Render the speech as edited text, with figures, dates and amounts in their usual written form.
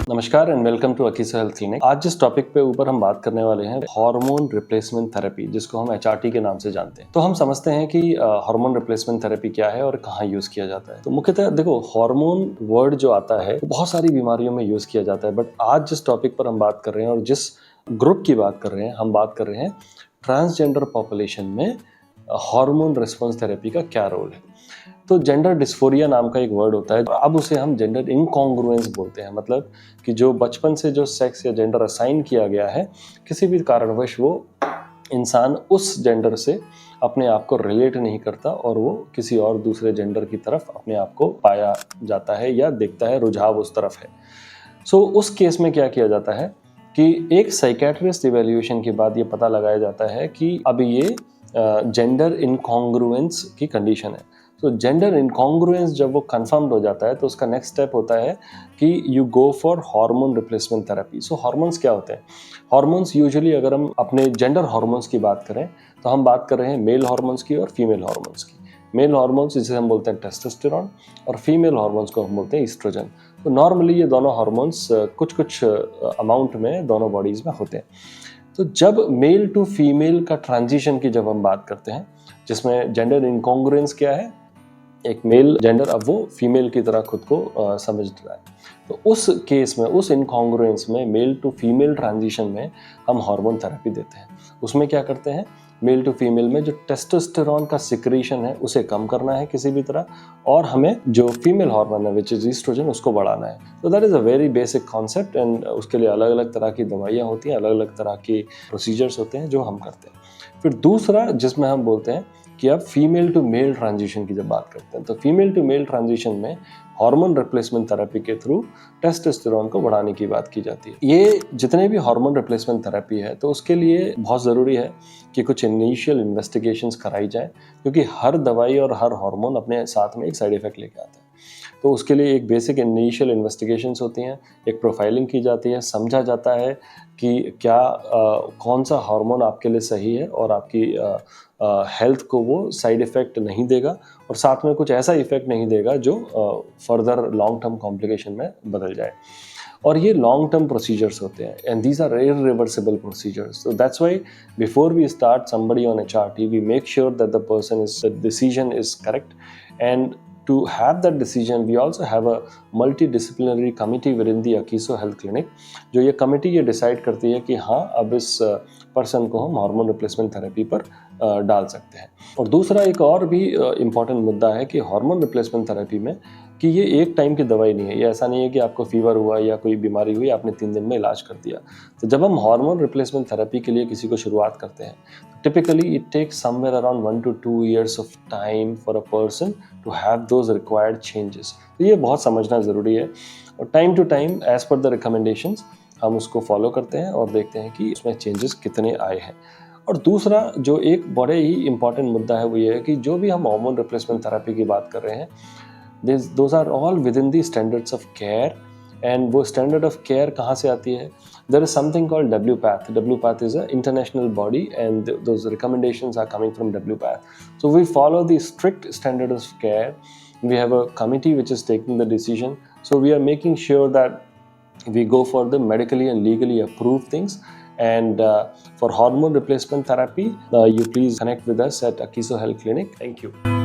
नमस्कार and welcome to अकीसो health clinic. आज जिस टॉपिक पे ऊपर हम बात करने वाले हैं हार्मोन रिप्लेसमेंट थेरेपी, जिसको हम एचआरटी के नाम से जानते हैं। तो हम समझते हैं कि हार्मोन रिप्लेसमेंट थेरेपी क्या है और कहाँ यूज किया जाता है। तो मुख्यतः देखो, हार्मोन वर्ड जो आता है वो बहुत सारी बीमारियों में यूज किया जाता है, बट आज जिस टॉपिक पर हम बात कर रहे हैं और जिस ग्रुप की बात कर रहे हैं, हम बात कर रहे हैं ट्रांसजेंडर पॉपुलेशन में हार्मोन रिस्पॉन्स थेरेपी का क्या रोल है। तो जेंडर डिस्फोरिया नाम का एक वर्ड होता है, अब उसे हम जेंडर इनकॉन्ग्रुएंस बोलते हैं। मतलब कि जो बचपन से जो सेक्स या जेंडर असाइन किया गया है, किसी भी कारणवश वो इंसान उस जेंडर से अपने आप को रिलेट नहीं करता और वो किसी और दूसरे जेंडर की तरफ अपने आप को पाया जाता है या देखता है, रुझाव उस तरफ है। सो उस केस में क्या किया जाता है कि एक साइकेट्रिस्ट इवैल्यूएशन के बाद ये पता लगाया जाता है कि अब ये जेंडर इनकॉन्ग्रुएंस की कंडीशन है। तो जेंडर इनकॉन्ग्रुएंस जब वो कंफर्म्ड हो जाता है तो उसका नेक्स्ट स्टेप होता है कि you go for hormone replacement therapy. So hormones क्या होते हैं? हार्मोन्स यूजुअली अगर हम अपने जेंडर हार्मोन्स की बात करें तो हम बात कर रहे हैं मेल हार्मोन्स की और फीमेल हार्मोन्स की। मेल हार्मोन्स जिसे हम बोलते हैं टेस्टोस्टेरॉन और फीमेल हार्मोन्स को हम बोलते हैं ईस्ट्रोजन। तो नॉर्मली ये दोनों हार्मोन्स कुछ अमाउंट में दोनों बॉडीज में होते हैं। तो जब मेल टू फीमेल का ट्रांजिशन की जब हम बात करते हैं, जिसमें जेंडर इनकॉन्ग्रुएंस क्या है, एक मेल जेंडर अब वो फीमेल की तरह खुद को समझ रहा है, तो उस केस में, उस इनकॉन्ग्रुएंस में, मेल टू फीमेल ट्रांजिशन में हम हार्मोन थेरेपी देते हैं। उसमें क्या करते हैं, मेल टू फीमेल में जो टेस्टोस्टेरॉन का सिक्रीशन है उसे कम करना है किसी भी तरह, और हमें जो फीमेल हार्मोन है विच इज ईस्ट्रोजन उसको बढ़ाना है। तो that is a very basic concept and उसके लिए अलग अलग तरह की दवाइयाँ होती हैं, अलग अलग तरह की प्रोसीजर्स होते हैं जो हम करते हैं। फिर दूसरा जिसमें हम बोलते हैं कि अब फीमेल टू मेल ट्रांजिशन की जब बात करते हैं, तो फीमेल टू मेल ट्रांजिशन में हार्मोन रिप्लेसमेंट थेरेपी के थ्रू टेस्टोस्टेरॉन को बढ़ाने की बात की जाती है। ये जितने भी हार्मोन रिप्लेसमेंट थेरेपी है, तो उसके लिए बहुत ज़रूरी है कि कुछ इनिशियल इन्वेस्टिगेशंस कराई जाए, क्योंकि हर दवाई और हर हार्मोन अपने साथ में एक साइड इफेक्ट लेके आता है। तो उसके लिए एक बेसिक इनिशियल इन्वेस्टिगेशंस होती हैं, एक प्रोफाइलिंग की जाती है, समझा जाता है कि क्या कौन सा हार्मोन आपके लिए सही है और आपकी हेल्थ को वो साइड इफ़ेक्ट नहीं देगा और साथ में कुछ ऐसा इफ़ेक्ट नहीं देगा जो फर्दर लॉन्ग टर्म कॉम्प्लिकेशन में बदल जाए। और ये लॉन्ग टर्म प्रोसीजर्स होते हैं and these are irreversible procedures. So that's why before we start somebody on HRT we make sure that the decision is correct, and to have that decision we also have a multidisciplinary committee within the Akeso Health Clinic, जो ये committee ये decide करती है कि हाँ, अब इस person को हम हार्मोन रिप्लेसमेंट थेरेपी पर डाल सकते हैं। और दूसरा एक और भी इम्पॉर्टेंट मुद्दा है कि हार्मोन रिप्लेसमेंट थेरेपी में कि ये एक टाइम की दवाई नहीं है। ये ऐसा नहीं है कि आपको फीवर हुआ या कोई बीमारी हुई, आपने 3 दिन में इलाज कर दिया। तो जब हम हार्मोन रिप्लेसमेंट थेरेपी के लिए किसी को शुरुआत करते हैं, typically it takes somewhere around 1 to 2 years of time for a person to have those required changes. तो ये बहुत समझना ज़रूरी है और time to time as per the recommendations हम उसको फॉलो करते हैं और देखते हैं कि उसमें चेंजेस कितने आए हैं। और दूसरा जो एक बड़े ही इम्पॉर्टेंट मुद्दा है वो ये है कि जो भी हम हार्मोन रिप्लेसमेंट थेरेपी की बात कर रहे हैं, those are all within the standards of care. And वो स्टैंडर्ड ऑफ केयर कहाँ से आती है? There is something called WPATH. WPATH is an international body and those recommendations are coming from WPATH. So we follow the strict standard of care. We have a committee which is taking the decision. So we are making sure that we go for the medically and legally approved things. And for hormone replacement therapy, you please connect with us at Akeso Health Clinic. Thank you.